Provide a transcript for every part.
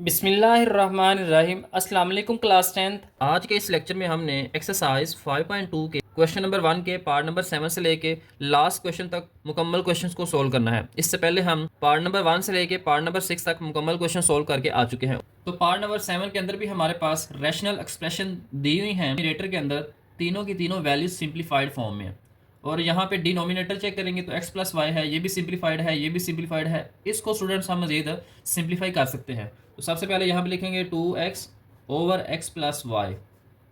बिस्मिल्लाहिर्रहमानिर्रहीम। अस्सलाम वालेकुम क्लास 10th। आज के इस लेक्चर में हमने एक्सरसाइज 5.2 के क्वेश्चन नंबर 1 के पार्ट नंबर 7 से लेके लास्ट क्वेश्चन तक मुकम्मल क्वेश्चंस को सोल्व करना है। इससे पहले हम पार्ट नंबर 1 से लेके पार्ट नंबर 6 तक मुकम्मल क्वेश्चन सोल्व करके आ चुके हैं। तो पार्ट नंबर 7 के अंदर भी हमारे पास रैशनल एक्सप्रेशन दी हुई हैं। न्यूमरेटर के अंदर तीनों की तीनों वैल्यूज सिंप्लीफाइड फॉर्म में है और यहाँ पे डिनोमिनेटर चेक करेंगे तो x प्लस वाई है, ये भी सिंप्लीफाइड है, ये भी सिंप्लीफाइड है। इसको स्टूडेंट्स हम मजीद सिंप्लीफाई कर सकते हैं। तो सबसे पहले यहाँ पे लिखेंगे 2x over x plus y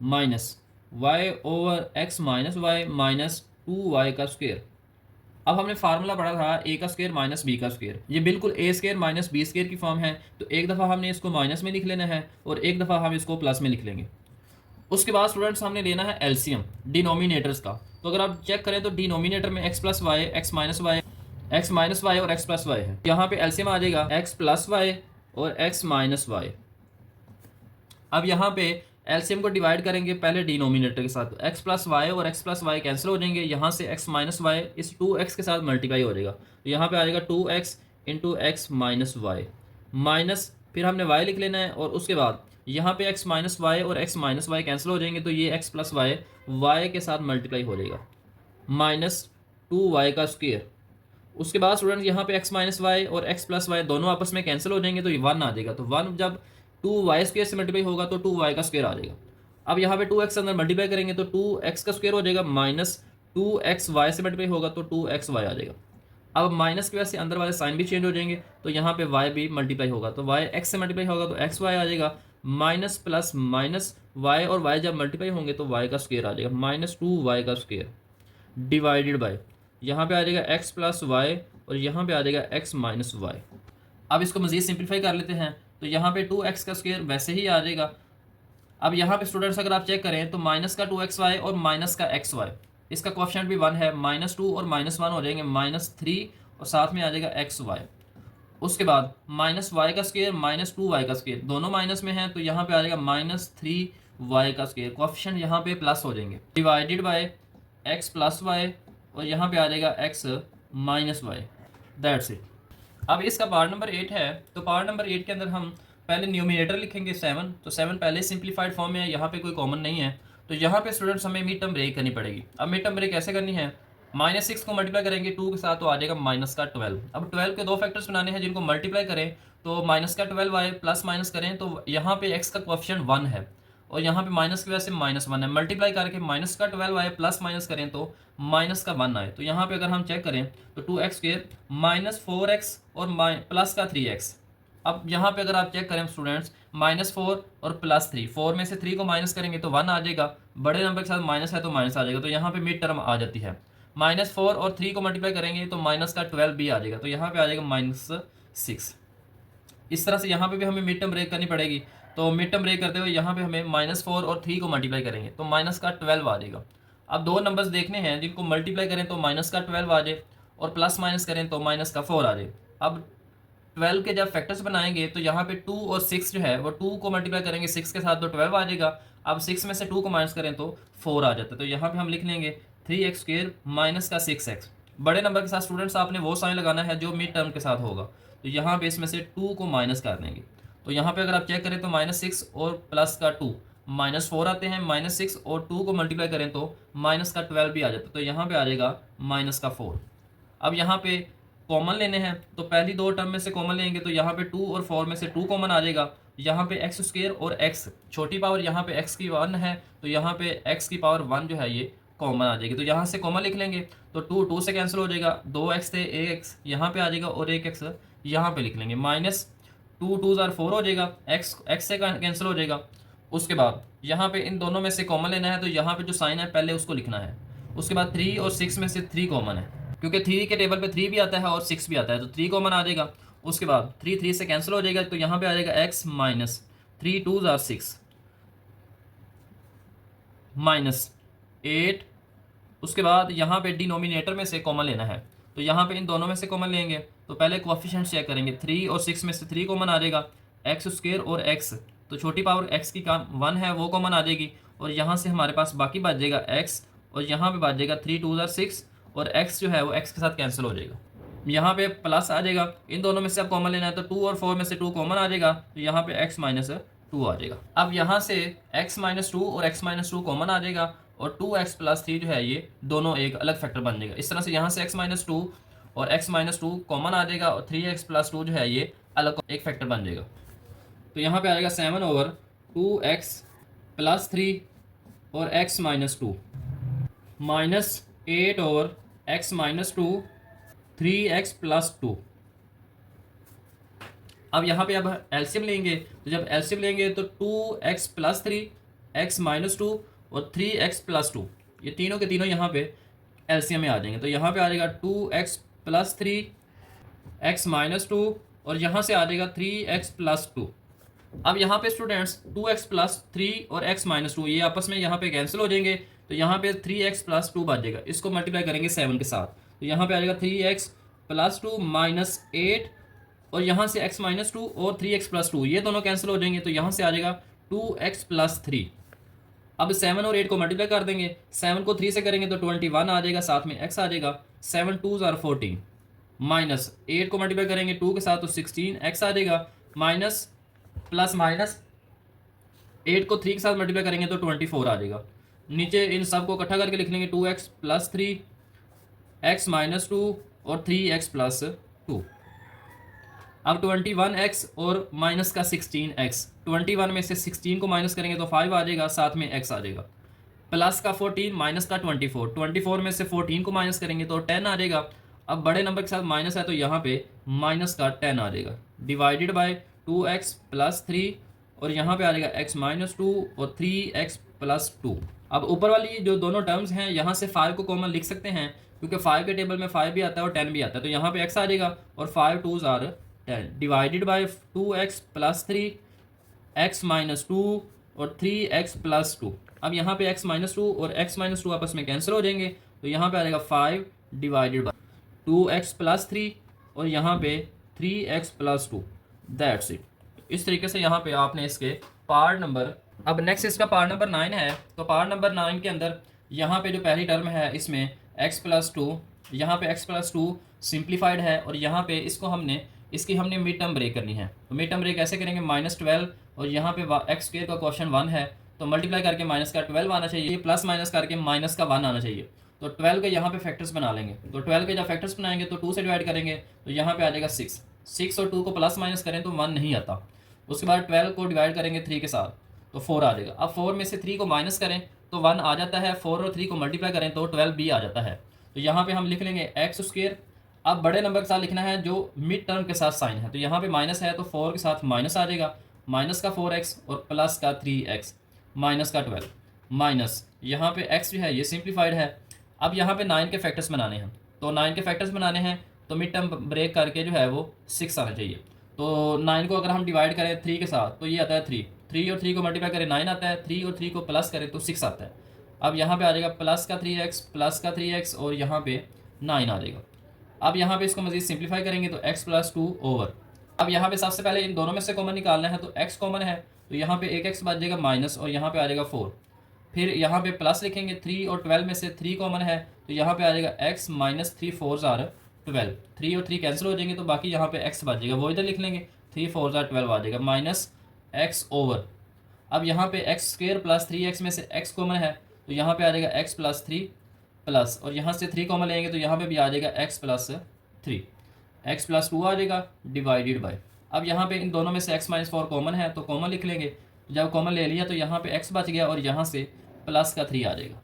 minus y over x minus y minus 2y का स्क्वेयर। अब हमने फार्मूला पढ़ा था a का स्क्वेयर माइनस b का स्क्वेयर, ये बिल्कुल a square minus b square की फॉर्म है। तो एक दफ़ा हमने इसको माइनस में लिख लेना है और एक दफ़ा हम इसको प्लस में लिख लेंगे। उसके बाद स्टूडेंट्स हमने लेना है एलसीएम डिनोमिनेटर्स का। तो अगर आप चेक करें तो डिनोमिनेटर में x plus y, x minus Y और x प्लस वाई है। यहाँ पे एलसीएम आ जाएगा x प्लस वाई और x माइनस वाई। अब यहाँ पे एलसीएम को डिवाइड करेंगे पहले डिनोमिनेटर के साथ, तो x प्लस वाई और x प्लस वाई कैंसिल हो जाएंगे। यहाँ से x माइनस वाई इस 2x के साथ मल्टीप्लाई हो जाएगा, तो यहाँ पे आ जाएगा 2x into x minus y minus, फिर हमने y लिख लेना है और उसके बाद यहाँ पे x माइनस वाई और x माइनस वाई कैंसिल हो जाएंगे, तो ये x प्लस वाई y के साथ मल्टीप्लाई हो जाएगा माइनस 2y का स्क्वेयर। उसके बाद स्टूडेंट यहाँ पे x माइनस वाई और x प्लस वाई दोनों आपस में कैंसिल हो जाएंगे, तो ये 1 आ जाएगा। तो 1 जब 2y स्क्वेयर से मल्टीप्लाई होगा तो 2y का स्क्वेयर आ जाएगा। अब यहाँ पे 2x अंदर मल्टीप्लाई करेंगे तो 2x का स्क्वेयर हो जाएगा माइनस 2x y से मल्टीप्लाई होगा तो 2x y आ जाएगा। अब माइनस की वजह से अंदर वाले साइन भी चेंज हो जाएंगे, तो यहाँ पे y भी मल्टीप्लाई होगा, तो y x से मल्टीप्लाई होगा तो x y आ जाएगा माइनस प्लस माइनस y और y जब मल्टीप्लाई होंगे तो y का स्क्वेयर आ जाएगा माइनस 2y का स्क्वेयर डिवाइडेड बाय यहाँ पे आ जाएगा x प्लस वाई और यहाँ पे आ जाएगा x माइनस वाई। अब इसको मज़ीद सिंप्लीफाई कर लेते हैं, तो यहाँ पे 2x का स्क्वेयर वैसे ही आ जाएगा। अब यहाँ पे स्टूडेंट्स अगर आप चेक करें तो माइनस का 2xy और माइनस का xy, इसका कोएफिशिएंट भी 1 है, -2 और -1 हो जाएंगे -3 और साथ में आ जाएगा xy। उसके बाद माइनस वाई का स्क्वेयर माइनस 2y का स्क्वेयर, दोनों माइनस में हैं, तो यहाँ पे आ जाएगा -3y का स्क्वेयर। कोएफिशिएंट यहाँ पे प्लस हो जाएंगे divided by x plus y और यहाँ पे आ जाएगा x minus y. That's it. अब इसका पार्ट नंबर 8 है, तो पार्ट नंबर 8 के अंदर हम पहले न्यूमिनेटर लिखेंगे 7, तो 7 पहले सिंप्लीफाइड फॉर्म में है, यहाँ पे कोई कॉमन नहीं है, तो यहाँ पे स्टूडेंट्स हमें मिड टर्म ब्रेक करनी पड़ेगी। अब मिड टर्म ब्रेक कैसे करनी है, -6 को मल्टीप्लाई करेंगे 2 के साथ तो आ जाएगा माइनस का 12। अब 12 के दो फैक्टर्स बनाने हैं जिनको मल्टीप्लाई करें तो माइनस का 12 आए, प्लस माइनस करें तो यहाँ पे x का कोएफिशिएंट 1 है और यहाँ पे माइनस की वजह से -1 है, मल्टीप्लाई करके माइनस का 12 आए प्लस माइनस करें तो माइनस का 1 आए। तो यहाँ पे अगर हम चेक करें तो 2x स्क्वेयर माइनस 4x और प्लस का 3x। अब यहाँ पे अगर आप चेक करें स्टूडेंट्स -4 और +3, 4 में से 3 को माइनस करेंगे तो 1 आ जाएगा, बड़े नंबर के साथ माइनस है तो माइनस आ जाएगा, तो यहाँ पे मिड टर्म आ जाती है। -4 और 3 को मल्टीप्लाई करेंगे तो माइनस का 12 भी आ जाएगा, तो यहाँ पे आ जाएगा -6। इस तरह से यहाँ पे भी हमें मिड टर्म ब्रेक करनी पड़ेगी, तो मिड टर्म ब्रेक करते हुए यहाँ पे हमें -4 और 3 को मल्टीप्लाई करेंगे तो माइनस का 12 आ जाएगा। अब दो नंबर्स देखने हैं जिनको मल्टीप्लाई करें तो माइनस का 12 आ जाए और प्लस माइनस करें तो माइनस का 4 आ जाए। अब 12 के जब फैक्टर्स बनाएंगे तो यहाँ पे 2 और 6 जो है वो 2 को मल्टीप्लाई करेंगे 6 के साथ तो 12 आ जाएगा। अब 6 में से 2 को माइनस करें तो 4 आ जाता है, तो यहाँ पे हम लिख लेंगे 3x स्क्वेयर माइनस का 6x। बड़े नंबर के साथ स्टूडेंट्स आपने वो साइन लगाना है जो मिड टर्म के साथ होगा, तो यहाँ पे इसमें से 2 को माइनस कर देंगे, तो यहाँ पे अगर आप चेक करें तो -6 और प्लस का 2 -4 आते हैं, -6 और 2 को मल्टीप्लाई करें तो माइनस का 12 भी आ जाता है, तो यहाँ पे आ जाएगा माइनस का 4। अब यहाँ पे कॉमन लेने हैं तो पहली दो टर्म में से कॉमन लेंगे तो यहाँ पे 2 और 4 में से 2 कॉमन आ जाएगा। यहाँ पे एक्स स्क्वेयर और x छोटी पावर यहाँ पे x की 1 है, तो यहाँ पे x की पावर 1 जो है ये कॉमन आ जाएगी, तो यहाँ से कॉमन लिख लेंगे तो 2 से कैंसिल हो जाएगा, 2x थे 1x यहाँ पे आ जाएगा और 1x यहाँ पे लिख लेंगे, -2 2 4 हो जाएगा, x से कैंसिल हो जाएगा। उसके बाद यहाँ पे इन दोनों में से कॉमन लेना है, तो यहाँ पे जो साइन है पहले उसको लिखना है। उसके बाद 3 और 6 में से 3 कॉमन है, क्योंकि 3 के टेबल पे 3 भी आता है और 6 भी आता है, तो 3 कॉमन आ जाएगा। उसके बाद 3 से कैंसिल हो जाएगा, तो यहाँ पे आ जाएगा x माइनस 3 2 6 -8। उसके बाद यहाँ पे डिनोमिनेटर में से कॉमन लेना है, तो यहाँ पे इन दोनों में से कॉमन लेंगे, तो पहले कोएफिशिएंट चेक करेंगे, 3 और 6 में से 3 कॉमन आ जाएगा, एक्स स्क्वेयर और x, तो छोटी पावर x की काम 1 है वो कॉमन आ जाएगी और यहाँ से हमारे पास बाकी बच जाएगा x और यहाँ पे बच जाएगा 3 2 6 और x जो है वो x के साथ कैंसिल हो जाएगा। यहाँ पे प्लस आ जाएगा, इन दोनों में से अब कॉमन लेना है तो 2 और 4 में से 2 कॉमन आ जाएगा, तो यहाँ पे x माइनस 2 आ जाएगा। अब यहाँ से x माइनस 2 और x माइनस 2 कॉमन आ जाएगा और 2x प्लस 3 जो है ये दोनों एक अलग फैक्टर बन जाएगा। इस तरह से यहाँ से x माइनस 2 और x माइनस 2 कॉमन आ जाएगा और 3x प्लस 2 जो है ये अलग एक फैक्टर बन जाएगा। तो यहाँ पे आएगा 7 ओवर 2x प्लस 3 और x minus 2 minus 8 over x minus 2 3x plus 2। अब यहाँ पे अब एलसीएम लेंगे, तो जब एलसीएम लेंगे तो 2x प्लस 3 x माइनस 2 और 3x प्लस 2 ये तीनों के तीनों यहाँ पे एलसीएम में आ जाएंगे। तो यहाँ पे आ जाएगा 2x प्लस 3 x माइनस 2 और यहाँ से आ जाएगा 3x प्लस 2। अब यहाँ पे स्टूडेंट्स 2x प्लस 3 और x माइनस 2 ये आपस में यहाँ पे कैंसिल हो जाएंगे, तो यहाँ पे 3x प्लस 2 बच जाएगा। इसको मल्टीप्लाई करेंगे 7 के साथ, तो यहाँ पे आ जाएगा 3x प्लस 2 माइनस 8 और यहाँ से x माइनस 2 और 3x प्लस 2 ये दोनों कैंसिल हो जाएंगे, तो यहाँ से आ जाएगा 2x प्लस 3। अब 7 और 8 को मल्टीप्लाई कर देंगे, 7 को 3 से करेंगे तो 21 आ जाएगा, साथ में x आ जाएगा, 7 2s आर 14 माइनस 8 को मल्टीप्लाई करेंगे 2 के साथ तो 16x आ जाएगा, माइनस प्लस माइनस 8 को 3 के साथ मल्टीप्लाई करेंगे तो 24 आ जाएगा। नीचे इन सब को इकट्ठा करके लिख लेंगे 2x प्लस 3 x माइनस 2 और 3x प्लस 2। अब 21x और माइनस का 16x, 21 में से 16 को माइनस करेंगे तो 5 आ जाएगा, साथ में x आ जाएगा, प्लस का 14 माइनस का 24, 24 में से 14 को माइनस करेंगे तो 10 आ जाएगा। अब बड़े नंबर के साथ माइनस है तो यहाँ पे माइनस का 10 आ जाएगा, डिवाइडेड बाय 2x प्लस 3 और यहाँ पे आ जाएगा x माइनस 2 और 3x प्लस 2। अब ऊपर वाली जो दोनों टर्म्स हैं यहाँ से 5 को कॉमन लिख सकते हैं, क्योंकि 5 के टेबल में 5 भी आता है और 10 भी आता है, तो यहाँ पे x आ जाएगा और 5 2s are 10 divided by 2x plus 3 x minus 2 और 3x प्लस 2। अब यहाँ पे x माइनस 2 और x माइनस 2 आपस में कैंसिल हो जाएंगे, तो यहाँ पे आ जाएगा 5 डिवाइडेड बाय 2x प्लस 3 और यहाँ पे 3x प्लस 2, दैट्स इट। इस तरीके से यहाँ पे आपने इसके पार्ट नंबर, अब नेक्स्ट इसका पार्ट नंबर 9 है, तो पार्ट नंबर 9 के अंदर यहाँ पे जो पहली टर्म है इसमें x प्लस 2, यहाँ पे x प्लस 2 सिंप्लीफाइड है और यहाँ पे इसकी हमने मिड टर्म ब्रेक करनी है। तो मिड टर्म ब्रेक ऐसे करेंगे, -12 और यहाँ पे x स्क्वायर का क्वेश्चन 1 है, तो मल्टीप्लाई करके माइनस का 12 आना चाहिए, प्लस माइनस करके माइनस का 1 आना चाहिए। तो 12 के यहाँ पे फैक्टर्स बना लेंगे, तो 12 के जब फैक्टर्स बनाएंगे तो 2 से डिवाइड करेंगे तो यहाँ पे आ जाएगा 6 और 2 को प्लस माइनस करें तो 1 नहीं आता। उसके बाद 12 को डिवाइड करेंगे 3 के साथ तो 4 आ जाएगा। अब 4 में से 3 को माइनस करें तो 1 आ जाता है, 4 और 3 को मल्टीप्लाई करें तो 12 भी आ जाता है। तो यहाँ पे हम लिख लेंगे एक्स स्क्वायर। अब बड़े नंबर के साथ लिखना है जो मिड टर्म के साथ साइन है, तो यहाँ पे माइनस है तो 4 के साथ माइनस आ जाएगा, माइनस का 4x और प्लस का 3x माइनस का 12 माइनस यहाँ पे x जो है ये सिंप्लीफाइड है। अब यहाँ पे 9 के फैक्टर्स बनाने हैं, तो 9 के फैक्टर्स बनाने हैं तो मिड टर्म ब्रेक करके जो है वो 6 आना चाहिए। तो 9 को अगर हम डिवाइड करें 3 के साथ तो ये आता है 3 और 3 को मल्टीप्लाई करें 9 आता है, 3 और 3 को प्लस करें तो 6 आता है। अब यहाँ पे आ जाएगा प्लस का 3x प्लस का 3x और यहाँ पे 9 आ जाएगा। अब यहाँ पे इसको मजीद सिंप्लीफाई करेंगे तो x प्लस 2 ओवर, अब यहाँ पे सबसे पहले इन दोनों में से कॉमन निकालना है, तो x कॉमन है तो यहाँ पे एक x बच जाएगा माइनस और यहाँ पे आ जाएगा 4, फिर यहाँ पे प्लस लिखेंगे 3 और 12 में से 3 कॉमन है तो यहाँ पे आ जाएगा x माइनस 3 4s आर 12, 3 और 3 कैंसिल हो जाएंगे तो बाकी यहाँ पे x बच जाएगा, वो इधर लिख लेंगे 3 4s आर 12 आ जाएगा माइनस x ओवर। अब यहाँ पे x स्क्वायर प्लस 3x में से x कॉमन है तो यहाँ पे आ जाएगा x प्लस 3 प्लस और यहाँ से 3 कॉमन लेंगे तो यहाँ पे भी आ जाएगा x प्लस 3, x प्लस 2 आ जाएगा डिवाइडेड बाय। अब यहाँ पे इन दोनों में से x माइनस 4 कॉमन है तो कॉमन लिख लेंगे, जब कॉमन ले लिया तो यहाँ पे x बच गया और यहाँ से प्लस का 3 आ जाएगा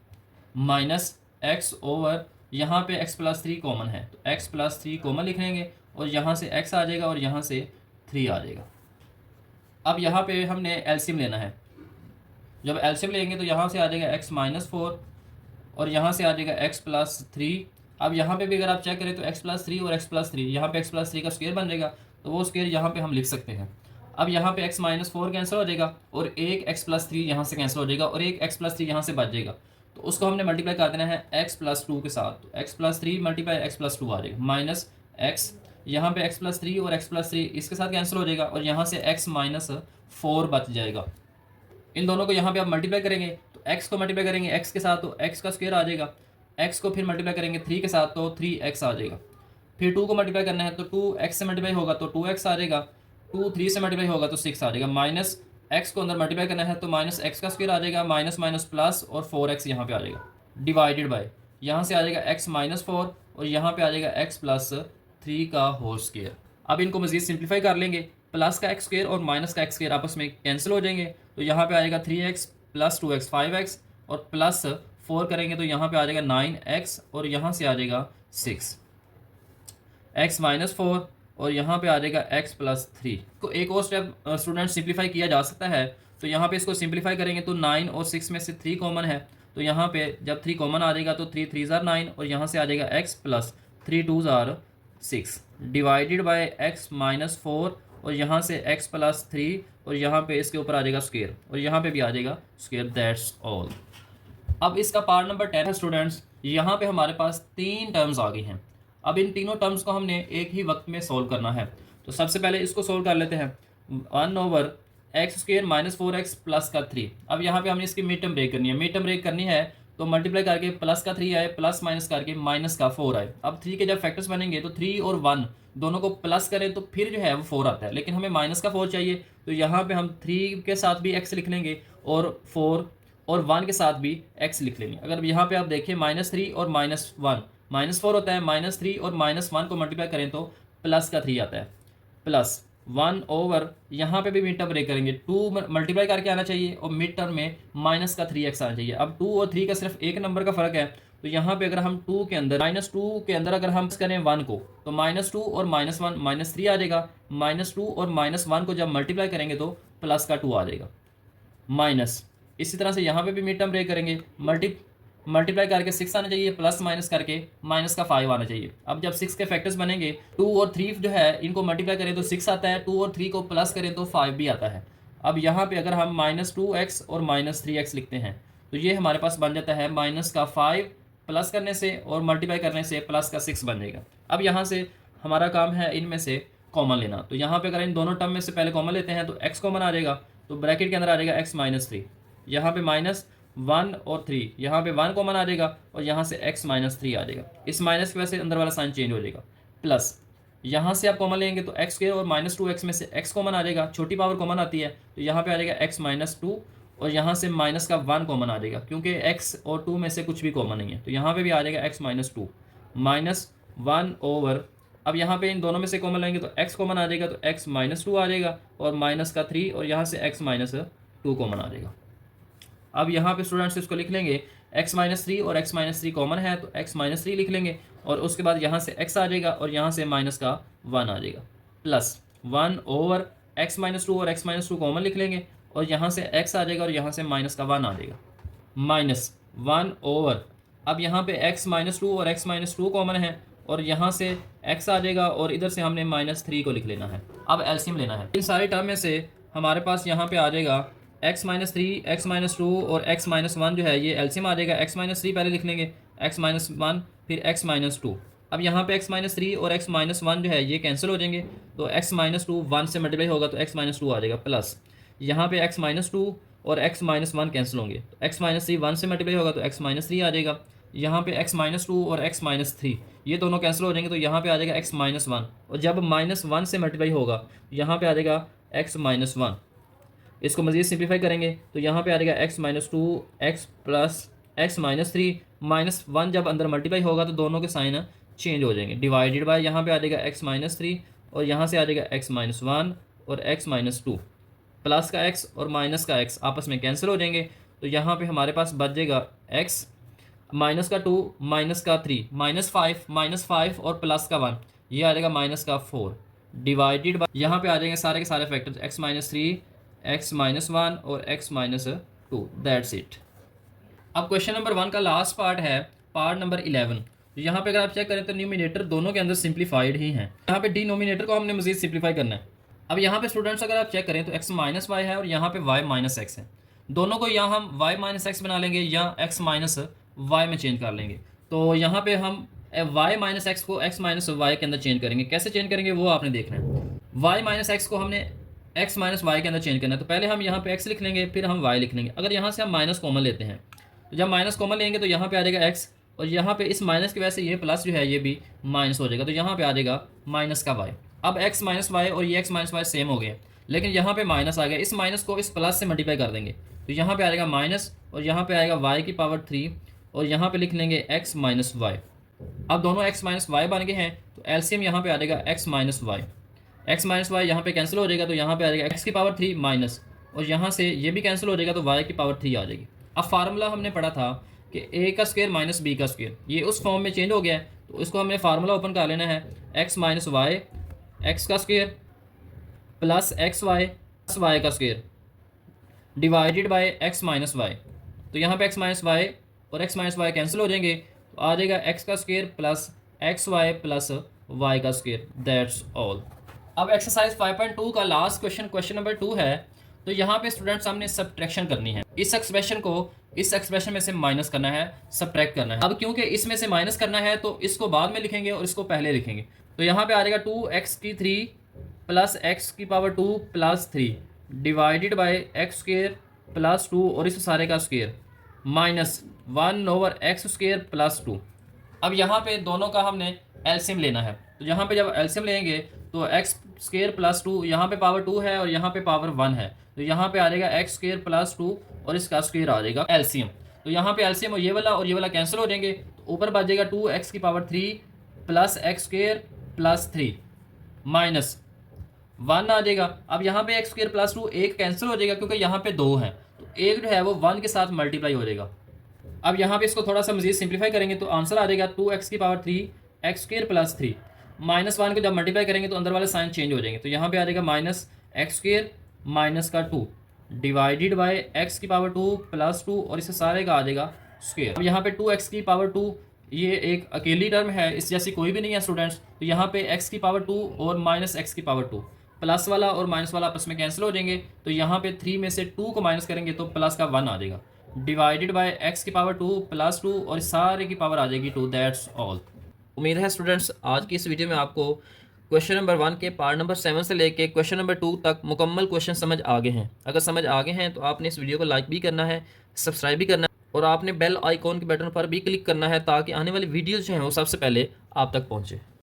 माइनस x ओवर, यहाँ पे x प्लस 3 कॉमन है तो x प्लस 3 कॉमन लिख लेंगे और यहाँ से x आ जाएगा और यहाँ से 3 आ जाएगा। अब यहाँ पे हमने एलसीएम लेना है, जब एलसीएम लेंगे तो यहाँ से आ जाएगा x माइनस 4 और यहाँ से आ जाएगा x प्लस 3। अब यहाँ पे भी अगर आप चेक करें तो x प्लस 3 और x प्लस 3, यहाँ पे x प्लस 3 का स्क्वायर बन जाएगा तो वो स्क्वायर यहाँ पे हम लिख सकते हैं। अब यहाँ पे x माइनस 4 कैंसिल हो जाएगा और एक x प्लस 3 यहाँ से कैंसिल हो जाएगा और एक x प्लस 3 यहाँ से बच जाएगा, तो उसको हमने मल्टीप्लाई कर देना है x प्लस 2 के साथ, तो x plus 3 multiply x plus 2 आ जाएगा माइनस x, यहाँ पे x प्लस 3 और x प्लस 3 इसके साथ कैंसिल हो जाएगा और यहाँ से x माइनस 4 बच जाएगा। इन दोनों को यहाँ पे आप मल्टीप्लाई करेंगे तो x को मल्टीप्लाई करेंगे x के साथ तो x का स्क्वायर आ जाएगा, x को फिर मल्टीप्लाई करेंगे 3 के साथ तो 3x आ जाएगा फिर 2 को मल्टीप्लाई करना है तो 2x से मल्टीप्लाई होगा तो 2x आ जाएगा, 2 3 से मल्टीप्लाई होगा तो 6 आ जाएगा, माइनस x को अंदर मल्टीप्लाई करना है तो माइनस एक्स का स्क्वायर आ जाएगा, माइनस माइनस प्लस और 4x यहाँ पे आ जाएगा, डिवाइडेड बाय यहाँ से आ जाएगा x माइनस 4 और यहाँ पे आ जाएगा x प्लस 3 का होल स्क्वायर। अब इनको मज़ीद सिंप्लीफाई कर लेंगे, प्लस का एक्स स्क्वायर और माइनस का एक्स स्क्वायर आपस में कैंसिल हो जाएंगे, तो यहाँ पे आएगा 3x प्लस 2x 5x और प्लस 4 करेंगे तो यहाँ पे आ जाएगा 9x और यहाँ से आ जाएगा 6, x माइनस 4 और यहाँ पे आ जाएगा x प्लस 3। तो एक और स्टेप स्टूडेंट सिंप्लीफाई किया जा सकता है, तो यहाँ पे इसको सिंप्लीफाई करेंगे तो 9 और 6 में से 3 कॉमन है, तो यहाँ पे जब 3 कॉमन आ जाएगा तो 3 3 ज़ार 9 और यहाँ से आ जाएगा x प्लस 3 2 ज़ार 6 डिवाइडेड बाय x माइनस 4 और यहाँ से x प्लस 3 और यहाँ पे इसके ऊपर आ जाएगा स्क्वायर और यहाँ पे भी आ जाएगा स्क्वायर, दैट्स ऑल। अब इसका पार्ट नंबर 10 है स्टूडेंट्स, यहाँ पे हमारे पास 3 टर्म्स आ गई हैं। अब इन तीनों टर्म्स को हमने एक ही वक्त में सोल्व करना है, तो सबसे पहले इसको सोल्व कर लेते हैं। 1/x² माइनस 4x प्लस का 3। अब यहाँ पे हमने इसकी मिड टर्म ब्रेक करनी है, मिड टर्म ब्रेक करनी है तो मल्टीप्लाई करके प्लस का 3 आए, प्लस माइनस करके माइनस का 4 आए। अब 3 के जब फैक्टर्स बनेंगे तो 3 और 1 दोनों को प्लस करें तो फिर जो है वो 4 आता है, लेकिन हमें माइनस का 4 चाहिए, तो यहाँ पे हम 3 के साथ भी x लिख लेंगे और 4 और 1 के साथ भी x लिख लेंगे। अगर यहाँ पे आप देखें -3 और -1 -4 होता है, -3 और -1 को मल्टीप्लाई करें तो प्लस का 3 आता है, प्लस 1 ओवर यहाँ पे भी मिड टर्म ब्रेक करेंगे, 2 मल्टीप्लाई करके आना चाहिए और मिड टर्म में माइनस का 3x आना चाहिए। अब 2 और 3 का सिर्फ एक नंबर का फ़र्क है, तो यहाँ पे अगर हम 2 के अंदर -2 के अंदर अगर हम करें 1 को तो -2 और -1 -3 आ जाएगा, -2 और -1 को जब मल्टीप्लाई करेंगे तो प्लस का 2 आ जाएगा, माइनस। इसी तरह से यहाँ पे भी मिड टर्म ब्रेक करेंगे, मल्टीप्लाई करके 6 आना चाहिए, प्लस माइनस करके माइनस का 5 आना चाहिए। अब जब 6 के फैक्टर्स बनेंगे 2 और 3 जो है इनको मल्टीप्लाई करें तो 6 आता है, 2 और 3 को प्लस करें तो 5 भी आता है। अब यहाँ पे अगर हम -2x और -3x लिखते हैं तो ये हमारे पास बन जाता है माइनस का 5 प्लस करने से और मल्टीप्लाई करने से प्लस का 6 बन जाएगा। अब यहाँ से हमारा काम है इनमें से कॉमन लेना, तो यहाँ पे अगर इन दोनों टर्म में से पहले कॉमन लेते हैं तो x कॉमन आ जाएगा, तो ब्रैकेट के अंदर आ जाएगा x माइनस 3, यहाँ पे -1 और 3, यहाँ पे 1 कॉमन आ जाएगा और यहाँ से x माइनस 3 आ जाएगा। इस माइनस की वजह से अंदर वाला साइन चेंज हो जाएगा, प्लस यहाँ से आप कॉमन लेंगे तो x² और -2x में से x कॉमन आ जाएगा, छोटी पावर कॉमन आती है तो यहाँ पे आ जाएगा x माइनस 2 और यहाँ से माइनस का 1 कॉमन आ जाएगा, क्योंकि x और 2 में से कुछ भी कॉमन नहीं है, तो यहाँ पे भी आ जाएगा x माइनस 2 -1 ओवर। अब यहाँ पे इन दोनों में से कॉमन लेंगे तो x कॉमन आ जाएगा, तो x माइनस 2 आ जाएगा और माइनस का 3 और यहाँ से x माइनस 2 कॉमन आ जाएगा। अब यहाँ पे स्टूडेंट्स इसको लिख लेंगे, x माइनस 3 और x माइनस 3 कॉमन है तो x माइनस 3 लिख लेंगे और उसके बाद यहाँ से x आ जाएगा और यहाँ से माइनस का 1 आ जाएगा, प्लस 1 ओवर x माइनस 2 और x माइनस 2 कॉमन लिख लेंगे और यहाँ से x आ जाएगा और यहाँ से माइनस का 1 आ जाएगा, -1 ओवर। अब यहाँ पे x माइनस 2 और x माइनस 2 कॉमन है और यहाँ से x आ जाएगा और इधर से हमने -3 को लिख लेना है। अब एलसीएम लेना है, इन सारे टर्म में से हमारे पास यहाँ पे आ जाएगा x माइनस 3, x माइनस 2 और x माइनस 1 जो है ये एलसीएम आ जाएगा। x माइनस 3 पहले लिख लेंगे, x माइनस 1 फिर x माइनस 2। अब यहाँ पे x माइनस 3 और x माइनस 1 जो है ये कैंसिल हो जाएंगे, तो x माइनस 2 1 से मल्टीप्लाई होगा तो x माइनस 2 आ जाएगा, प्लस यहाँ पे x माइनस 2 और x माइनस 1 कैंसिल होंगे, तो x माइनस 3 1 से मल्टीप्लाई होगा तो x माइनस 3 आ जाएगा। यहाँ पे x माइनस 2 और x माइनस 3 ये दोनों कैंसिल हो जाएंगे, तो यहाँ पे आ जाएगा x माइनस 1 और जब -1 से मल्टीप्लाई होगा यहाँ पे आ जाएगा x माइनस 1। इसको मज़ीद सिंप्लीफाई करेंगे तो यहाँ पे आ जाएगा x minus 2 x plus x minus 3 -1 जब अंदर मल्टीप्लाई होगा तो दोनों के साइन चेंज हो जाएंगे, डिवाइडेड बाय यहाँ पे आ जाएगा x माइनस 3 और यहाँ से आ जाएगा x माइनस 1 और x माइनस 2, प्लस का x और माइनस का x आपस में कैंसिल हो जाएंगे, तो यहाँ पे हमारे पास बच जाएगा x माइनस का 2 माइनस का 3 -5 और प्लस का 1 ये आ जाएगा माइनस का 4, डिवाइडेड बाय यहाँ पे आ जाएंगे सारे के सारे factors x minus 3 x minus 1 और x माइनस 2, दैट्स इट। अब क्वेश्चन नंबर 1 का लास्ट पार्ट है पार्ट नंबर 11। यहाँ पे अगर आप चेक करें तो न्यूमिनेटर दोनों के अंदर सिंप्लीफाइड ही हैं, यहाँ पे डिनोमिनेटर को हमने मज़ीद सिंप्लीफाई करना है। अब यहाँ पे स्टूडेंट्स अगर आप चेक करें तो x माइनस वाई है और यहाँ पे y माइनस एक्स है, दोनों को यहाँ हम y माइनस एक्स बना लेंगे या x माइनस वाई में चेंज कर लेंगे, तो यहाँ पे हम y माइनस एक्स को x माइनस वाई के अंदर चेंज करेंगे। कैसे चेंज करेंगे वो आपने देखना है। y माइनस एक्स को हमने x माइनस वाई के अंदर चेंज करना है, तो पहले हम यहाँ पे x लिख लेंगे फिर हम y लिख लेंगे। अगर यहाँ से हम माइनस कॉमन लेते हैं तो जब माइनस कॉमन लेंगे तो यहाँ पे आ जाएगा x और यहाँ पे इस माइनस की वजह से ये प्लस जो है ये भी माइनस हो जाएगा, तो यहाँ पे आ जाएगा माइनस का वाई। अब एक्स माइनस वाई और ये एक्स माइनस वाई सेम हो गए, लेकिन यहाँ पे माइनस आ गया, इस माइनस को इस प्लस से मल्टीप्लाई कर देंगे, तो यहाँ पे आ जाएगा माइनस और यहाँ पे आएगा वाई की पावर 3 और यहाँ पे लिख लेंगे एक्स माइनस वाई। अब दोनों एक्स माइनस वाई बन गए हैं, तो एलसीएम यहाँ पे आ जाएगा x minus Y. X minus y यहाँ पे कैंसिल हो जाएगा, तो यहाँ पे आ जाएगा एक्स की पावर 3 माइनस, और यहाँ से ये भी कैंसिल हो जाएगा, तो वाई की पावर 3 आ जाएगी। अब फार्मूला हमने पढ़ा था कि ए का स्क्वायर माइनस बी का स्क्वायर, ये उस फॉर्म में चेंज हो गया है, तो इसको हमने फार्मूला ओपन कर लेना है। एक्स माइनस वाई एक्स का square plus X Y plus Y का square divided by X minus Y. तो यहाँ पे एक्स माइनस वाई और एक्स माइनस वाई कैंसिल हो जाएंगे, तो आ जाएगा एक्स का square plus X Y plus Y का स्क्वायर, दैट्स ऑल। अब एक्सरसाइज 5.2 का लास्ट क्वेश्चन, क्वेश्चन नंबर 2 है। तो यहाँ पे स्टूडेंट्स हमने सब्ट्रैक्शन करनी है, इस एक्सप्रेशन को इस एक्सप्रेशन में से माइनस करना है, सब्ट्रैक्ट करना है। अब क्योंकि इसमें से माइनस करना है तो इसको बाद में लिखेंगे और इसको पहले लिखेंगे। तो यहाँ पे आ जाएगा 2x की 3 प्लस एक्स की power 2 plus 3 divided by x square plus 2 और इस सारे का square minus 1 over x square plus 2। अब यहाँ पे दोनों का हमने एलसीएम लेना है, तो यहाँ पे जब एलसीएम लेंगे तो एक्स स्क्वेयर प्लस 2, यहाँ पे पावर 2 है और यहाँ पे पावर 1 है, तो यहाँ पे आ जाएगा एक्स स्क्वेयर प्लस 2 और इसका स्क्वेयर आ जाएगा एलसीएम। तो यहाँ पे एलसीएम और ये वाला कैंसिल हो जाएंगे, तो ऊपर बच जाएगा 2x की power 3 plus x square plus 3 minus 1 आ जाएगा। अब यहाँ पे एक्स स्क्वेयर प्लस 2 एक कैंसिल हो जाएगा क्योंकि यहाँ पे 2 है, तो एक जो है वो 1 के साथ मल्टीप्लाई हो जाएगा। अब यहाँ पे इसको थोड़ा सा मजीद सिंप्लीफाई करेंगे तो आंसर आ जाएगा 2x की power 3 x square plus 3 minus 1 को जब मल्टीप्लाई करेंगे तो अंदर वाले साइन चेंज हो जाएंगे, तो यहाँ पे आ जाएगा माइनस एक्स स्क्वेयर माइनस का 2 डिवाइडेड बाय एक्स की पावर 2 प्लस 2 और इसे सारे का आ जाएगा स्क्वेयर। अब यहाँ पे 2x की पावर 2 ये एक अकेली टर्म है, इस जैसी कोई भी नहीं है स्टूडेंट्स, तो यहाँ पे x की पावर 2 और माइनस एक्स की पावर 2 प्लस वाला और माइनस वाला आपस में कैंसिल हो जाएंगे, तो यहाँ पे 3 में से 2 को माइनस करेंगे तो प्लस का 1 आ जाएगा डिवाइडेड बाय एक्स की पावर 2 प्लस 2 और सारे की पावर आ जाएगी 2, दैट्स ऑल। उम्मीद है स्टूडेंट्स आज की इस वीडियो में आपको क्वेश्चन नंबर 1 के पार्ट नंबर 7 से लेके क्वेश्चन नंबर 2 तक मुकम्मल क्वेश्चन समझ आ गए हैं। अगर समझ आ गए हैं तो आपने इस वीडियो को लाइक भी करना है, सब्सक्राइब भी करना है और आपने बेल आइकॉन के बटन पर भी क्लिक करना है ताकि आने वाली वीडियोज़ जो हैं वो सबसे पहले आप तक पहुँचे।